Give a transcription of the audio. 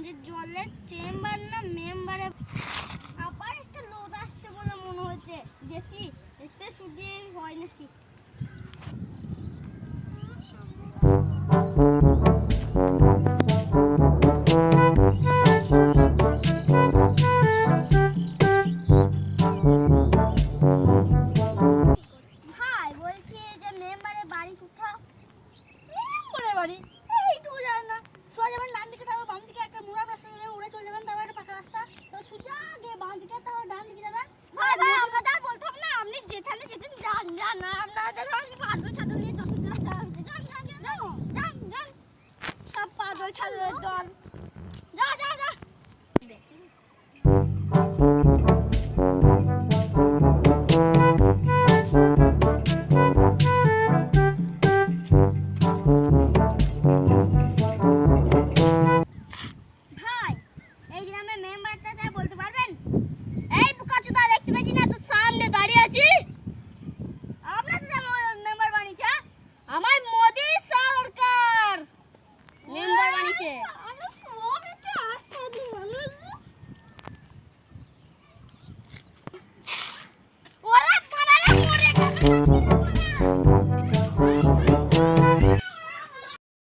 যে জলের চেম্বার না মেম্বারে আবার একটা লোড আসছে বলে মনে হচ্ছে। দেখি এতে শুকিয়ে হয় নাকি। ভাই বলছি যে মেম্বারে বাড়ি কোথাও? মেম্বারে বাড়ি এইটুকু জান না। সোজা যাবেন ডান দিকে, তারপর বাম দিকে একটা মুড়া রাস্তা গেলে উড়ে চলে যাবেন, তারপর একটা পাকা রাস্তা, তো সোজা গিয়ে বাম দিকে, তারপর ডান দিকে যাবেন। ভাই ভাই আমাদের আর বলতে হবে না, আপনি যেখানে যেতেন যান যান না, আপনাদের পাগল ছাগল নিয়ে যত যান যান যান যান যান সব পাগল ছাগলের দল। যা যা যা ভাই। এই গ্রামের মেম্বারটা তাই বলতে পারবেন? এই বুকাচুদা দেখতে পেয়েছি না, তো সামনে দাঁড়িয়ে আছি। আপনার তো মেম্বার বানিয়েছে, আমার মোদি সরকার মেম্বার বানিয়েছে। ওরা মারারে মরে গেছে।